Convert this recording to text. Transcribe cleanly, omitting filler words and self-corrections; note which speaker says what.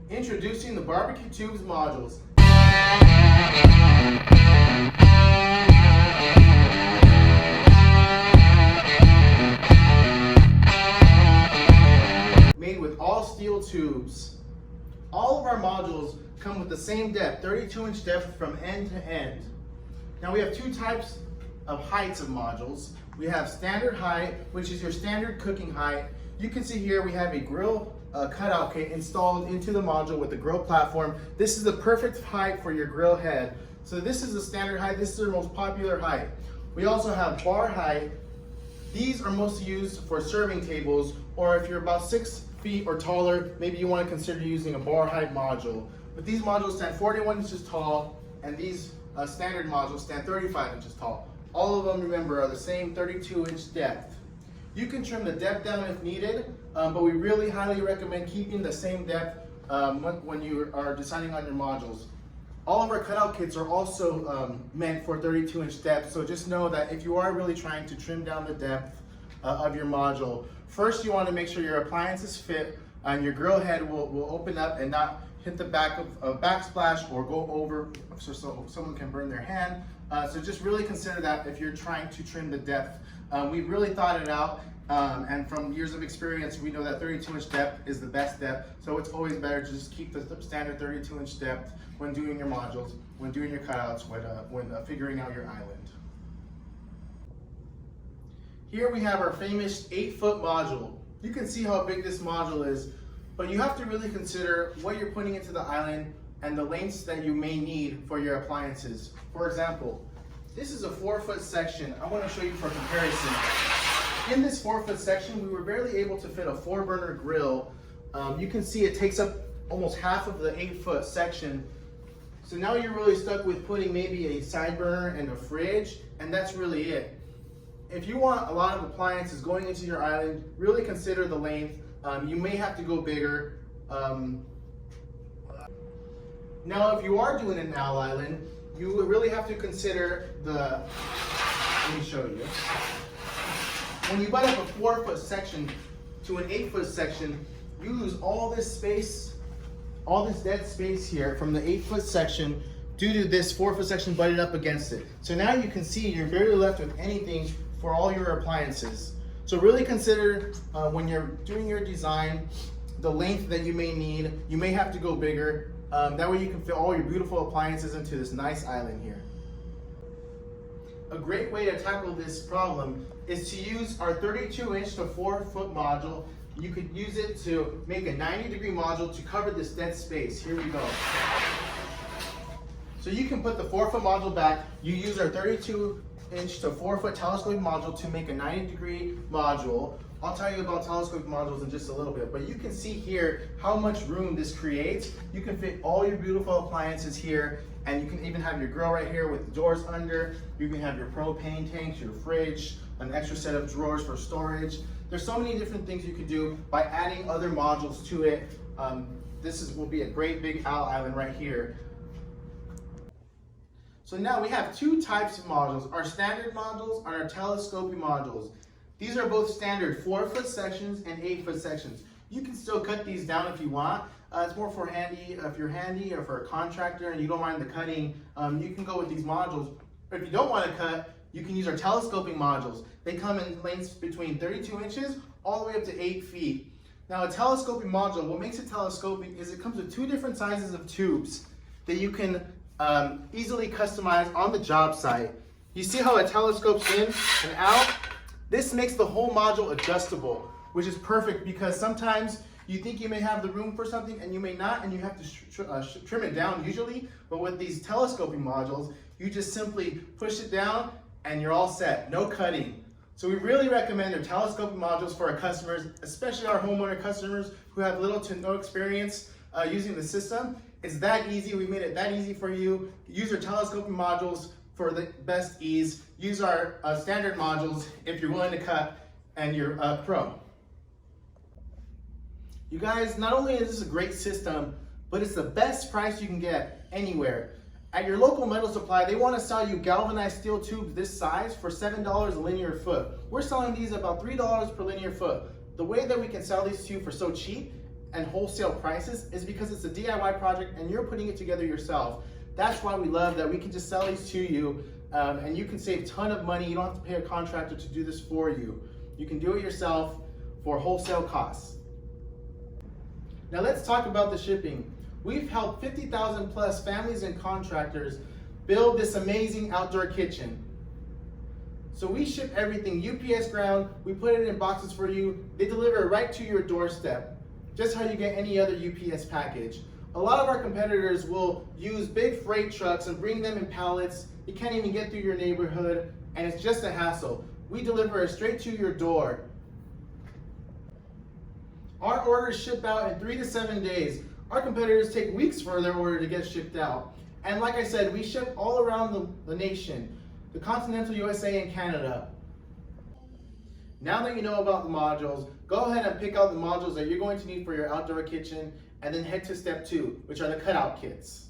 Speaker 1: Introducing the barbecue tubes modules. Made with all steel tubes. All of our modules come with the same depth, 32-inch depth from end to end. Now we have two types of heights of modules. We have standard height, which is your standard cooking height. You can see here we have a grill cutout kit installed into the module with the grill platform. This is the perfect height for your grill head. So this is the standard height. This is our most popular height. We also have bar height. These are mostly used for serving tables, or if you're about 6 feet or taller, maybe you want to consider using a bar height module. But these modules stand 41 inches tall, and these standard modules stand 35 inches tall. All of them, remember, are the same 32-inch depth. You can trim the depth down if needed, but we really highly recommend keeping the same depth when you are deciding on your modules. All of our cutout kits are also meant for 32-inch depth, so just know that if you are really trying to trim down the depth of your module, first you want to make sure your appliances fit and your grill head will open up and not hit the back of a backsplash or go over so someone can burn their hand. So just really consider that if you're trying to trim the depth. We've really thought it out, and from years of experience, we know that 32-inch depth is the best depth, so it's always better to just keep the standard 32-inch depth when doing your modules, when doing your cutouts, when figuring out your island. Here we have our famous 8-foot module. You can see how big this module is, but you have to really consider what you're putting into the island and the lengths that you may need for your appliances. For example, this is a 4-foot section. I want to show you for comparison. In this 4-foot section, we were barely able to fit a 4-burner grill. You can see it takes up almost half of the 8-foot section. So now you're really stuck with putting maybe a side burner and a fridge, and that's really it. If you want a lot of appliances going into your island, really consider the length. You may have to go bigger. Now, if you are doing an owl island, you would really have to consider let me show you. When you butt up a 4-foot section to an 8-foot section, you lose all this space, all this dead space here from the 8-foot section due to this 4-foot section butted up against it. So now you can see you're barely left with anything for all your appliances. So really consider when you're doing your design, the length that you may need. You may have to go bigger. That way you can fit all your beautiful appliances into this nice island here. A great way to tackle this problem is to use our 32-inch to 4-foot module. You could use it to make a 90-degree module to cover this dead space. Here we go. So you can put the 4-foot module back. You use our 32-inch to 4-foot telescopic module to make a 90-degree module. I'll tell you about telescopic modules in just a little bit, but you can see here how much room this creates. You can fit all your beautiful appliances here, and you can even have your grill right here with the doors under. You can have your propane tanks, your fridge, an extra set of drawers for storage. There's so many different things you could do by adding other modules to it. Will be a great big owl island right here. So now we have two types of modules, our standard modules and our telescopic modules. These are both standard 4-foot sections and 8-foot sections. You can still cut these down if you want. It's more for handy, if you're handy or for a contractor and you don't mind the cutting, you can go with these modules. But if you don't want to cut, you can use our telescoping modules. They come in lengths between 32 inches all the way up to 8 feet. Now a telescoping module, what makes it telescopic is it comes with 2 different sizes of tubes that you can easily customize on the job site. You see how it telescopes in and out? This makes the whole module adjustable, which is perfect because sometimes you think you may have the room for something and you may not, and you have to trim it down usually. But with these telescoping modules, you just simply push it down and you're all set, no cutting. So we really recommend our telescoping modules for our customers, especially our homeowner customers who have little to no experience using the system. It's that easy. We made it that easy for you. Use our telescoping modules for the best ease. Use our standard modules if you're willing to cut and you're a pro. You guys, not only is this a great system, but it's the best price you can get anywhere. At your local metal supply, they want to sell you galvanized steel tubes this size for $7 a linear foot. We're selling these about $3 per linear foot. The way that we can sell these to you for so cheap and Wholesale Prices is because it's a DIY project and you're putting it together yourself. That's why we love that we can just sell these to you and you can save a ton of money. You don't have to pay a contractor to do this for you. You can do it yourself for wholesale costs. Now let's talk about the shipping. We've helped 50,000 plus families and contractors build this amazing outdoor kitchen. So we ship everything UPS ground, we put it in boxes for you, they deliver it right to your doorstep, just how you get any other UPS package. A lot of our competitors will use big freight trucks and bring them in pallets. You can't even get through your neighborhood, and it's just a hassle. We deliver it straight to your door. Our orders ship out in 3 to 7 days. Our competitors take weeks for their order to get shipped out. And like I said, we ship all around the nation, the continental USA and Canada. Now that you know about the modules, go ahead and pick out the modules that you're going to need for your outdoor kitchen, and then head to step 2, which are the cutout kits.